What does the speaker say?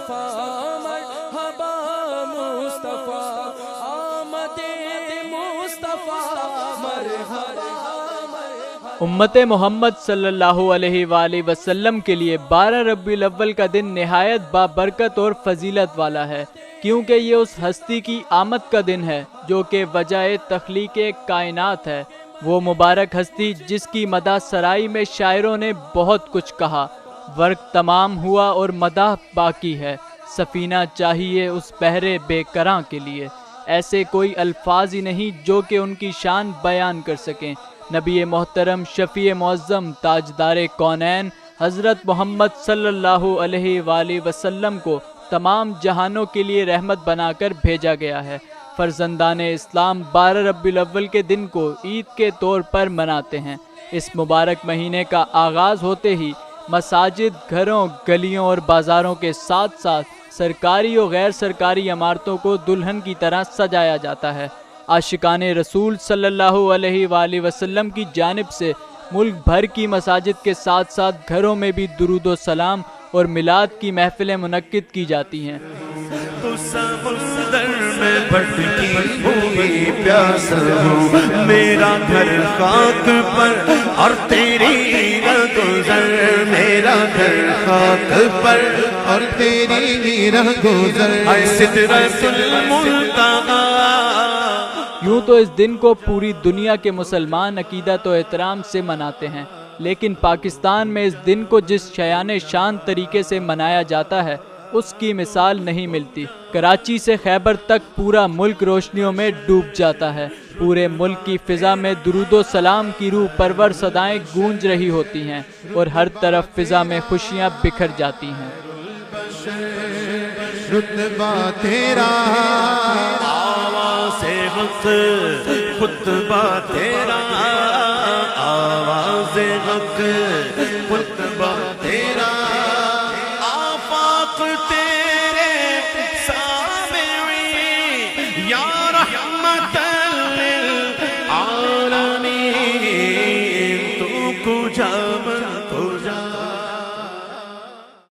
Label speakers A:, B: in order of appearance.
A: مصطفیٰ مرحبا مصطفیٰ آمد مصطفیٰ مرحبا۔
B: امت محمد صلی اللہ علیہ وآلہ وسلم کے لیے 12 ربیع الاول کا دن نہایت بابرکت اور فضیلت والا ہے، کیونکہ یہ اس ہستی کی آمد کا دن ہے جو کہ وجہ تخلیق کائنات ہے۔ وہ مبارک ہستی جس کی مدح سرائی میں شاعروں نے بہت کچھ کہا، ورق تمام ہوا اور مدح باقی ہے، سفینہ چاہیے اس بحر بے کراں کے لیے۔ ایسے کوئی الفاظ ہی نہیں جو کہ ان کی شان بیان کر سکیں۔ نبی محترم شفیع معظم تاجدار کونین حضرت محمد صلی اللہ علیہ وآلہ وسلم کو تمام جہانوں کے لیے رحمت بنا کر بھیجا گیا ہے۔ فرزندان اسلام 12 ربیع الاول کے دن کو عید کے طور پر مناتے ہیں۔ اس مبارک مہینے کا آغاز ہوتے ہی مساجد، گھروں، گلیوں اور بازاروں کے ساتھ ساتھ سرکاری اور غیر سرکاری عمارتوں کو دلہن کی طرح سجایا جاتا ہے۔ عاشقان رسول صلی اللہ علیہ وآلہ وسلم کی جانب سے ملک بھر کی مساجد کے ساتھ ساتھ گھروں میں بھی درود و سلام اور میلاد کی محفلیں منعقد کی جاتی ہیں۔
C: تو سمندر میں بھٹکی ہوئی پیاس ہوں، میرا گھر خاک پر اور تیری راہ گزر، میرا گھر خاک پر اور تیری راہ گزر، اے سدرۃ المنتہی۔
B: یوں تو اس دن کو پوری دنیا کے مسلمان عقیدت و احترام سے مناتے ہیں، لیکن پاکستان میں اس دن کو جس شایان شان طریقے سے منایا جاتا ہے اس کی مثال نہیں ملتی۔ کراچی سے خیبر تک پورا ملک روشنیوں میں ڈوب جاتا ہے۔ پورے ملک کی فضا میں درود و سلام کی روح پرور صدائیں گونج رہی ہوتی ہیں اور ہر طرف فضا میں خوشیاں بکھر جاتی ہیں۔
C: رتبہ تیرا آواز حق، خطبہ تیرا آواز حق،